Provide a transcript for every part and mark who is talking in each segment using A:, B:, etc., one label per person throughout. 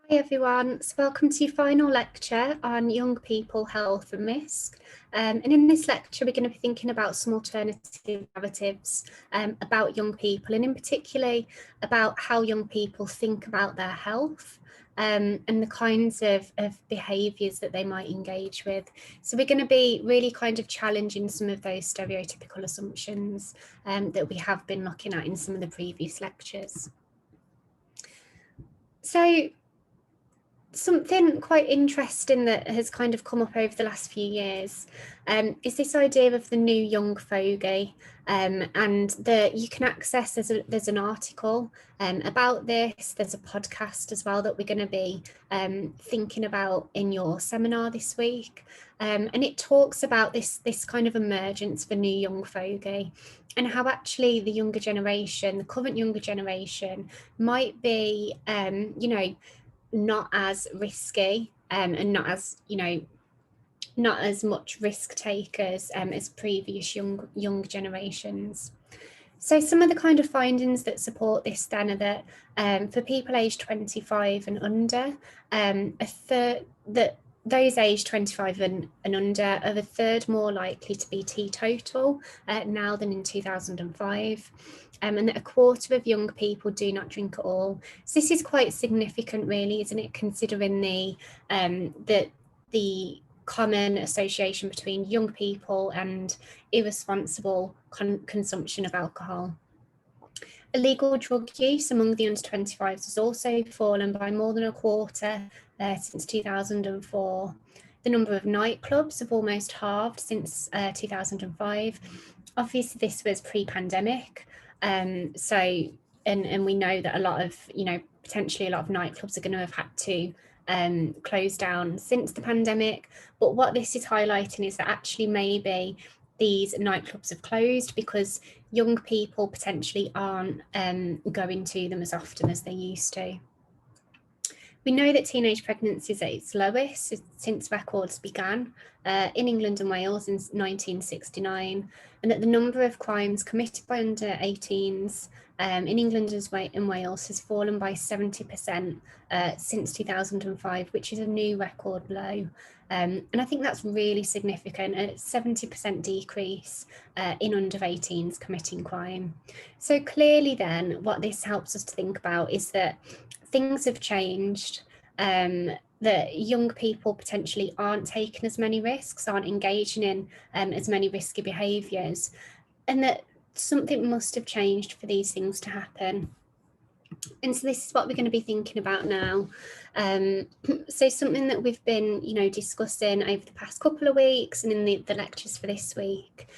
A: Hi everyone, so welcome to your final lecture on young people, health and risk. And in this lecture, we're going to be thinking about some alternative narratives about young people, and in particular about how young people think about their health and the kinds of behaviours that they might engage with. So we're going to be really kind of challenging some of those stereotypical assumptions that we have been looking at in some of the previous lectures. So something quite interesting that has kind of come up over the last few years is this idea of the new young fogey, and that you can access. There's an article about this. There's a podcast as well that we're going to be thinking about in your seminar this week, and it talks about this kind of emergence of a new young fogey, and how actually the younger generation, the current younger generation, might be, not as risky and not as, not as much risk takers as previous young generations. So some of the kind of findings that support this then are that for people aged 25 and under, that those aged 25 and under are a third more likely to be teetotal now than in 2005. And that a quarter of young people do not drink at all. So this is quite significant, really, isn't it? Considering the common association between young people and irresponsible consumption of alcohol. Illegal drug use among the under 25s has also fallen by more than a quarter since 2004. The number of nightclubs have almost halved since 2005. Obviously, this was pre-pandemic, and we know that a lot of, potentially a lot of nightclubs are going to have had to close down since the pandemic. But what this is highlighting is that actually maybe these nightclubs have closed because young people potentially aren't going to them as often as they used to. We know that teenage pregnancy is at its lowest since records began in England and Wales in 1969, and that the number of crimes committed by under 18s in England and Wales has fallen by 70% since 2005, which is a new record low. And I think that's really significant, a 70% decrease in under 18s committing crime. So clearly then, what this helps us to think about is that things have changed, that young people potentially aren't taking as many risks, aren't engaging in as many risky behaviours, and that something must have changed for these things to happen. And so this is what we're going to be thinking about now. So something that we've been, discussing over the past couple of weeks and in the lectures for this week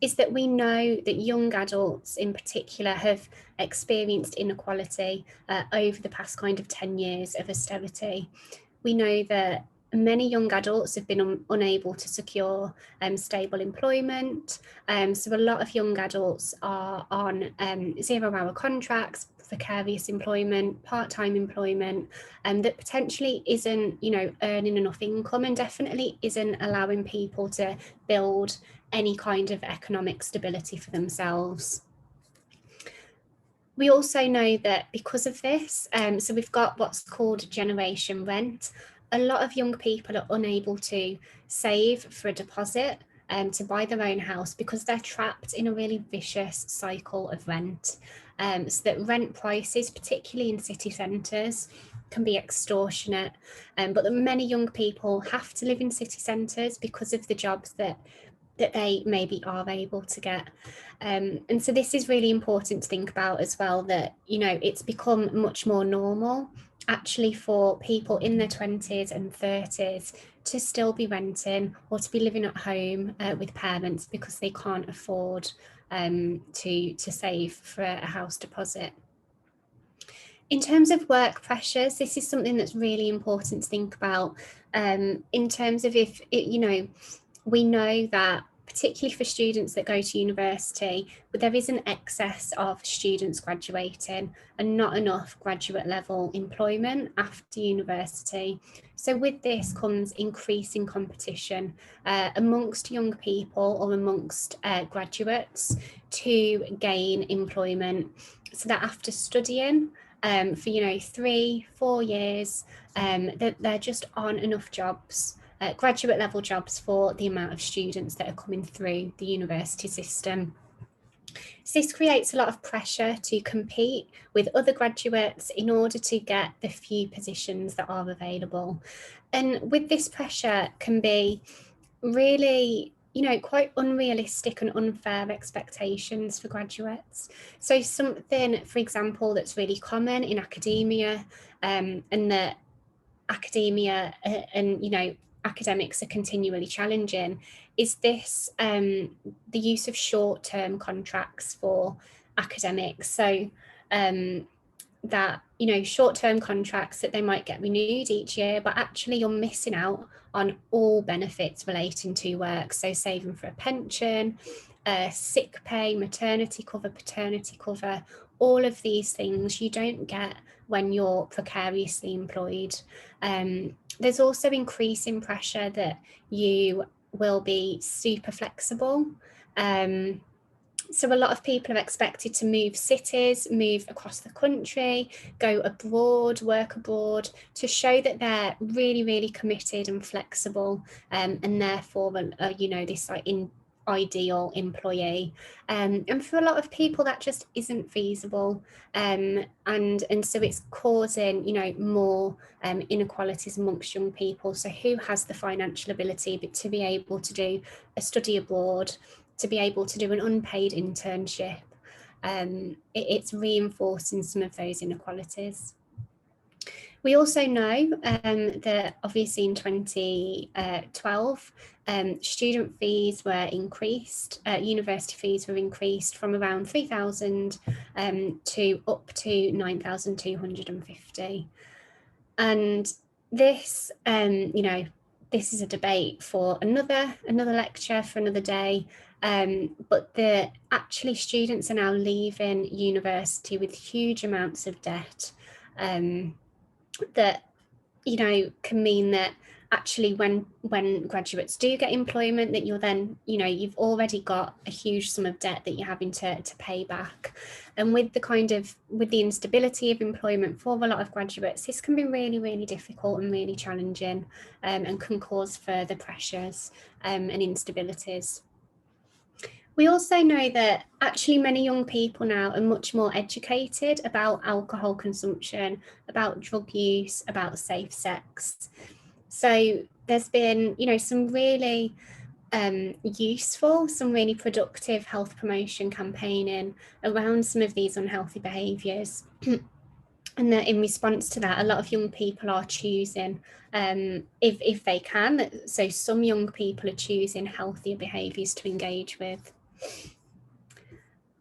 A: is that we know that young adults in particular have experienced inequality over the past kind of 10 years of austerity. We know that many young adults have been unable to secure stable employment. So a lot of young adults are on 0-hour contracts, precarious employment, part-time employment, that potentially isn't, earning enough income and definitely isn't allowing people to build any kind of economic stability for themselves. We also know that because of this, so we've got what's called generation rent. A lot of young people are unable to save for a deposit to buy their own house because they're trapped in a really vicious cycle of rent. So that rent prices, particularly in city centres, can be extortionate, but that many young people have to live in city centres because of the jobs that they maybe are able to get. And so this is really important to think about as well, that, it's become much more normal actually for people in their 20s and 30s to still be renting or to be living at home with parents because they can't afford to save for a house deposit. In terms of work pressures, this is something that's really important to think about in terms of we know that particularly for students that go to university, but there is an excess of students graduating and not enough graduate level employment after university. So with this comes increasing competition amongst young people or amongst graduates to gain employment, so that after studying for 3-4 years, that there just aren't enough jobs, graduate level jobs, for the amount of students that are coming through the university system. So this creates a lot of pressure to compete with other graduates in order to get the few positions that are available. And with this pressure can be really, quite unrealistic and unfair expectations for graduates. So something, for example, that's really common in academia, and that academia and academics are continually challenging, is this the use of short-term contracts for academics. So that short-term contracts that they might get renewed each year, but actually you're missing out on all benefits relating to work. So saving for a pension, sick pay, maternity cover, paternity cover, all of these things you don't get when you're precariously employed. There's also increasing pressure that you will be super flexible. So a lot of people are expected to move cities, move across the country, go abroad, work abroad, to show that they're really, really committed and flexible, and therefore, this ideal employee. And for a lot of people, that just isn't feasible. And so it's causing, more inequalities amongst young people. So who has the financial ability to be able to do a study abroad, to be able to do an unpaid internship? It's reinforcing some of those inequalities. We also know that obviously in 2012, student fees were increased, university fees were increased from around 3,000 to up to 9,250. And this, this is a debate for another lecture, for another day. But actually students are now leaving university with huge amounts of debt, that can mean that actually when graduates do get employment, that you're then you've already got a huge sum of debt that you're having to pay back. And with the instability of employment for a lot of graduates, this can be really, really difficult and really challenging, and can cause further pressures and instabilities. We also know that actually many young people now are much more educated about alcohol consumption, about drug use, about safe sex. So there's been, some really useful, some really productive health promotion campaigning around some of these unhealthy behaviours. And that in response to that, a lot of young people are choosing, if they can, so some young people are choosing healthier behaviours to engage with.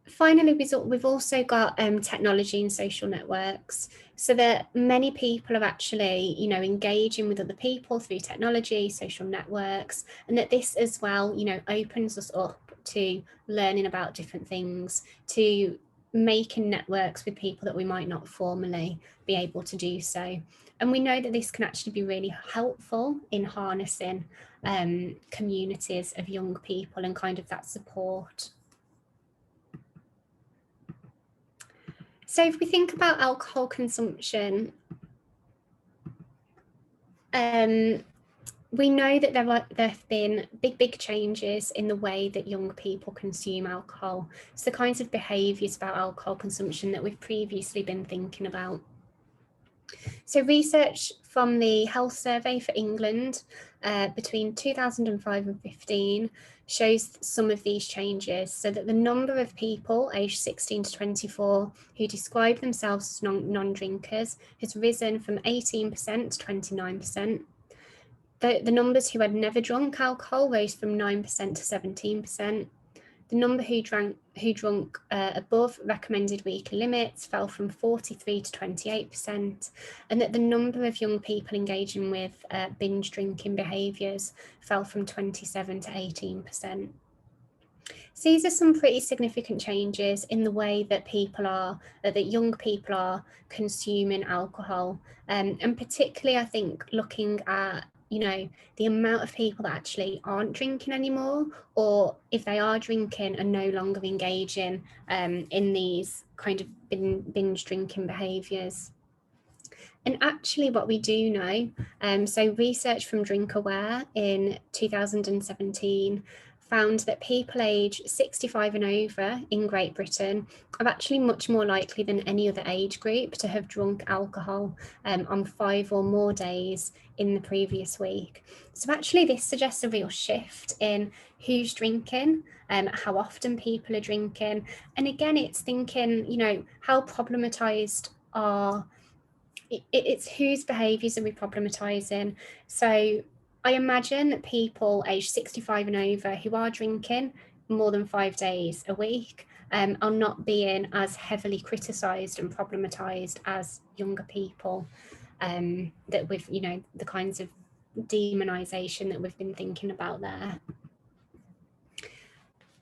A: Finally, we've also got technology and social networks, so that many people are actually, engaging with other people through technology, social networks, and that this as well, opens us up to learning about different things, to making networks with people that we might not formally be able to do so. And we know that this can actually be really helpful in harnessing communities of young people and kind of that support. So if we think about alcohol consumption, we know that there have been big changes in the way that young people consume alcohol. So the kinds of behaviours about alcohol consumption that we've previously been thinking about. So research from the Health Survey for England between 2005 and 15 shows some of these changes, so that the number of people aged 16 to 24 who describe themselves as non-drinkers has risen from 18% to 29%. The numbers who had never drunk alcohol rose from 9% to 17%. The number who drunk above recommended weekly limits fell from 43 to 28%, and that the number of young people engaging with binge drinking behaviours fell from 27 to 18%. So these are some pretty significant changes in the way that that young people are consuming alcohol, and particularly I think looking at the amount of people that actually aren't drinking anymore, or if they are drinking, are no longer engaging in these kind of binge drinking behaviours. And actually what we do know, so research from DrinkAware in 2017 found that people aged 65 and over in Great Britain are actually much more likely than any other age group to have drunk alcohol on 5 or more days in the previous week. So actually this suggests a real shift in who's drinking, how often people are drinking. And again, it's thinking, how problematised are it's whose behaviours are we problematising. So I imagine that people aged 65 and over who are drinking more than 5 days a week are not being as heavily criticised and problematised as younger people, that with the kinds of demonisation that we've been thinking about there.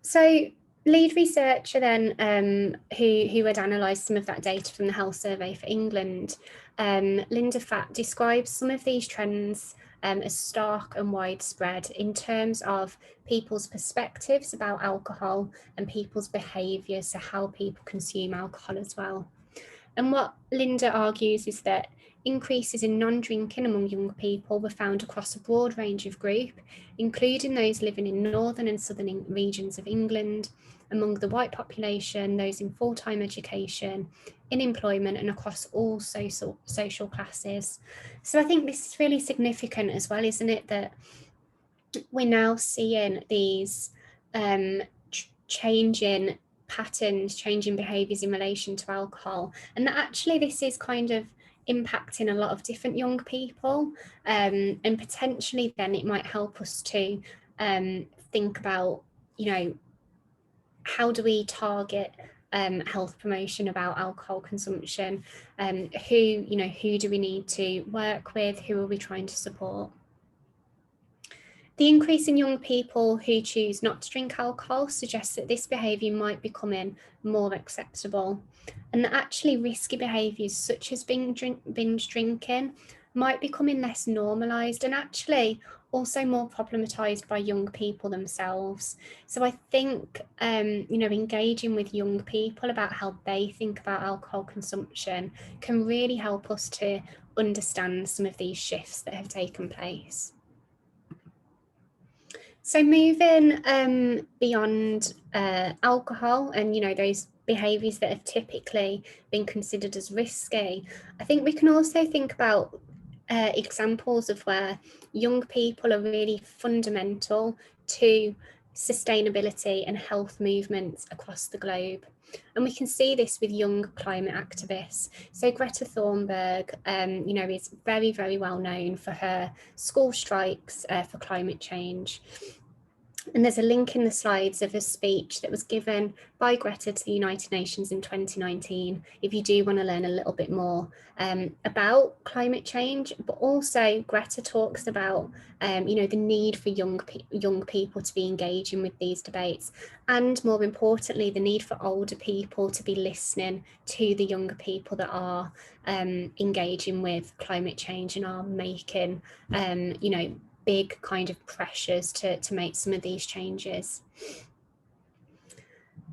A: So lead researcher then, who had analysed some of that data from the Health Survey for England, Linda Fatt, describes some of these trends as stark and widespread in terms of people's perspectives about alcohol and people's behaviours, so how people consume alcohol as well. And what Linda argues is that increases in non-drinking among young people were found across a broad range of group, including those living in northern and southern regions of England, among the white population, those in full-time education, in employment, and across all social classes. So I think this is really significant as well, isn't it, that we're now seeing these changing patterns, changing behaviours in relation to alcohol, and that actually this is kind of impacting a lot of different young people, and potentially then it might help us to think about, how do we target health promotion about alcohol consumption, who do we need to work with, who are we trying to support. The increase in young people who choose not to drink alcohol suggests that this behaviour might be becoming more acceptable, and that actually risky behaviours such as binge drinking might be becoming less normalised and actually also more problematised by young people themselves. So I think, engaging with young people about how they think about alcohol consumption can really help us to understand some of these shifts that have taken place. So moving beyond alcohol and those behaviours that have typically been considered as risky, I think we can also think about examples of where young people are really fundamental to sustainability and health movements across the globe. And we can see this with young climate activists. So Greta Thunberg, is very, very well known for her school strikes for climate change. And there's a link in the slides of a speech that was given by Greta to the United Nations in 2019, if you do want to learn a little bit more about climate change. But also Greta talks about, the need for young people to be engaging with these debates, and more importantly, the need for older people to be listening to the younger people that are engaging with climate change and are making, big kind of pressures to make some of these changes.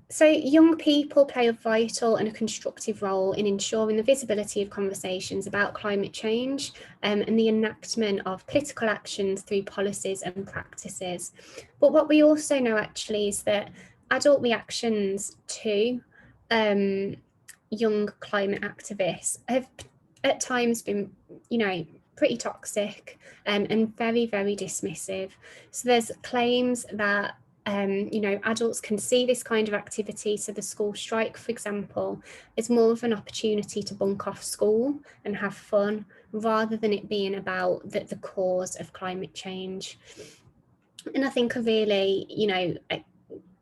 A: So young people play a vital and a constructive role in ensuring the visibility of conversations about climate change and the enactment of political actions through policies and practices. But what we also know actually is that adult reactions to young climate activists have at times been, pretty toxic and very, very dismissive. So there's claims that adults can see this kind of activity, so the school strike, for example, is more of an opportunity to bunk off school and have fun, rather than it being about the cause of climate change. And I think a really, a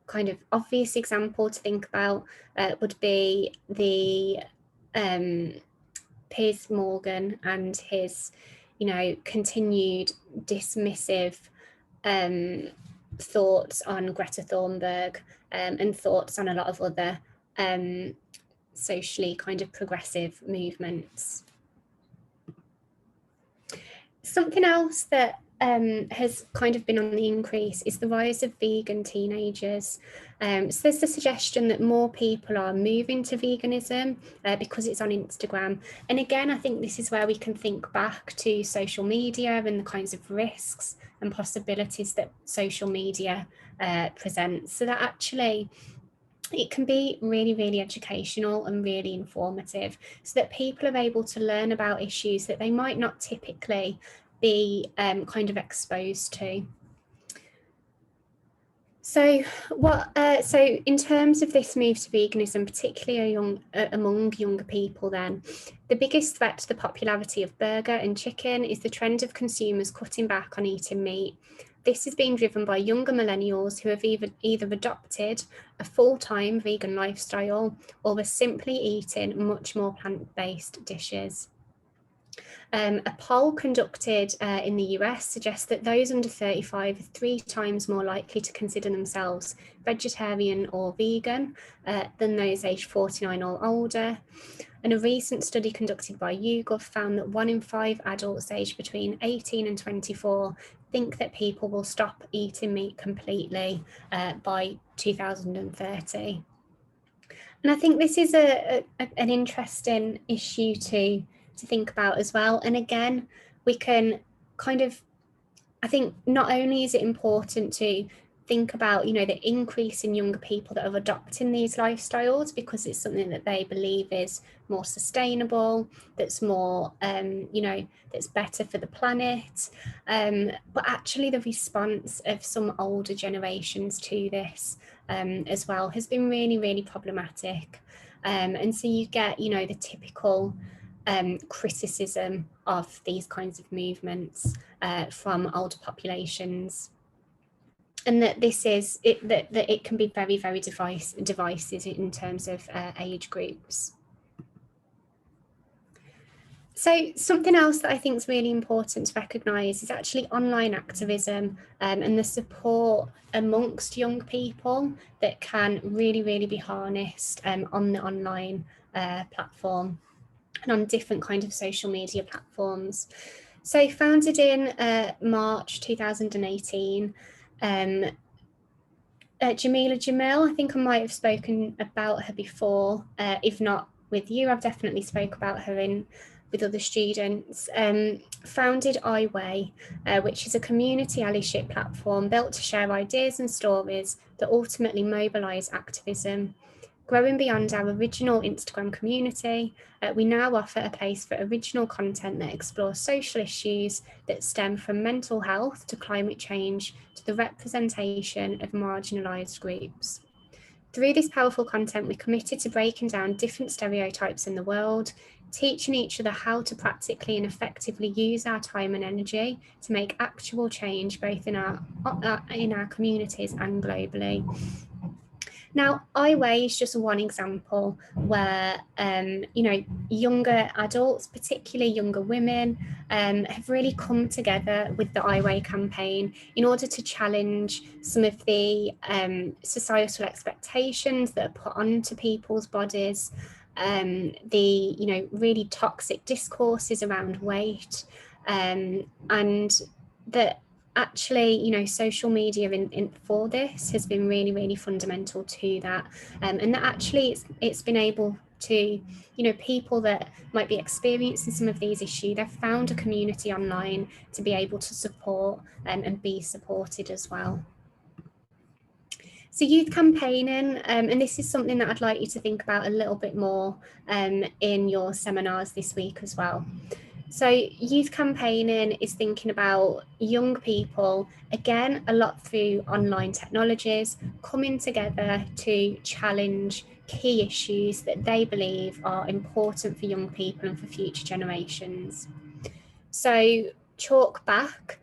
A: kind of obvious example to think about would be the Piers Morgan and his, continued dismissive thoughts on Greta Thunberg and thoughts on a lot of other socially kind of progressive movements. Something else that has kind of been on the increase is the rise of vegan teenagers. So there's the suggestion that more people are moving to veganism because it's on Instagram. And again, I think this is where we can think back to social media and the kinds of risks and possibilities that social media presents. So that actually it can be really, really educational and really informative so that people are able to learn about issues that they might not typically be kind of exposed to. So so in terms of this move to veganism, particularly among younger people then, the biggest threat to the popularity of burger and chicken is the trend of consumers cutting back on eating meat. This is being driven by younger millennials who have either adopted a full-time vegan lifestyle or were simply eating much more plant-based dishes. A poll conducted in the US suggests that those under 35 are 3 times more likely to consider themselves vegetarian or vegan than those aged 49 or older. And a recent study conducted by YouGov found that 1 in 5 adults aged between 18 and 24 think that people will stop eating meat completely by 2030. And I think this is an interesting issue to think about as well. And again, we can kind of, I think not only is it important to think about, the increase in younger people that are adopting these lifestyles because it's something that they believe is more sustainable, that's more, that's better for the planet. But actually the response of some older generations to this as well has been really, really problematic. And so you get, the typical criticism of these kinds of movements from older populations, and that this is that it can be very, very divisive in terms of age groups. So something else that I think is really important to recognise is actually online activism and the support amongst young people that can really, really be harnessed on the online platform and on different kinds of social media platforms. So founded in March 2018, Jamila Jamil, I think I might have spoken about her before. If not with you, I've definitely spoke about her with other students. Founded iWay, which is a community allyship platform built to share ideas and stories that ultimately mobilise activism. Growing beyond our original Instagram community, we now offer a place for original content that explores social issues that stem from mental health to climate change to the representation of marginalised groups. Through this powerful content, we're committed to breaking down different stereotypes in the world, teaching each other how to practically and effectively use our time and energy to make actual change both in our communities and globally. Now, iWay is just one example where, younger adults, particularly younger women, have really come together with the iWay campaign in order to challenge some of the societal expectations that are put onto people's bodies, the, really toxic discourses around weight, and that actually, social media for this has been really, really fundamental to that. And that actually it's been able to, people that might be experiencing some of these issues, they've found a community online to be able to support and be supported as well. So youth campaigning, and this is something that I'd like you to think about a little bit more in your seminars this week as well. So youth campaigning is thinking about young people, again, a lot through online technologies, coming together to challenge key issues that they believe are important for young people and for future generations. So Chalk Back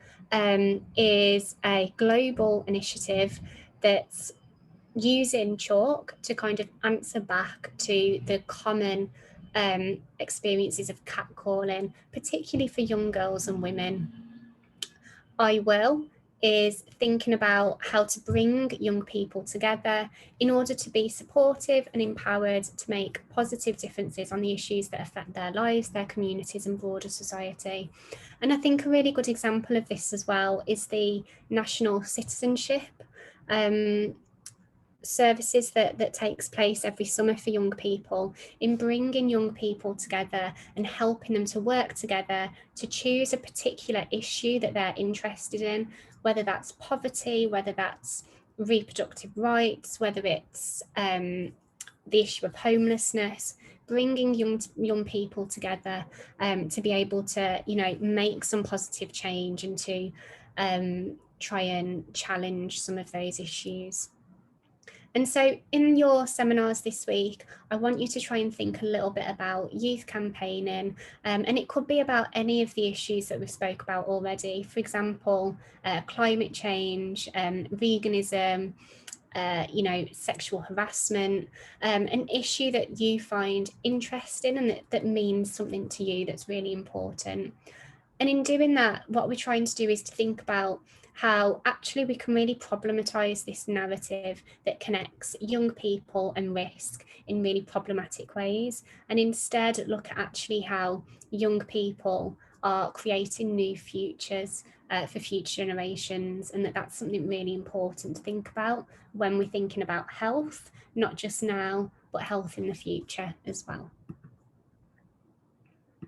A: is a global initiative that's using chalk to kind of answer back to the common experiences of catcalling, particularly for young girls and women. I Will is thinking about how to bring young people together in order to be supportive and empowered to make positive differences on the issues that affect their lives, their communities and broader society. And I think a really good example of this as well is the national citizenship services that takes place every summer for young people, in bringing young people together and helping them to work together to choose a particular issue that they're interested in, whether that's poverty, whether that's reproductive rights, whether it's the issue of homelessness, bringing young people together to be able to, you know, make some positive change and to try and challenge some of those issues. And so in your seminars this week, I want you to try and think a little bit about youth campaigning, and it could be about any of the issues that we spoke about already. For example, climate change, veganism, you know, sexual harassment, an issue that you find interesting and that means something to you that's really important. And in doing that, what we're trying to do is to think about how actually we can really problematize this narrative that connects young people and risk in really problematic ways, and instead look at actually how young people are creating new futures for future generations, and that's something really important to think about when we're thinking about health, not just now, but health in the future as well.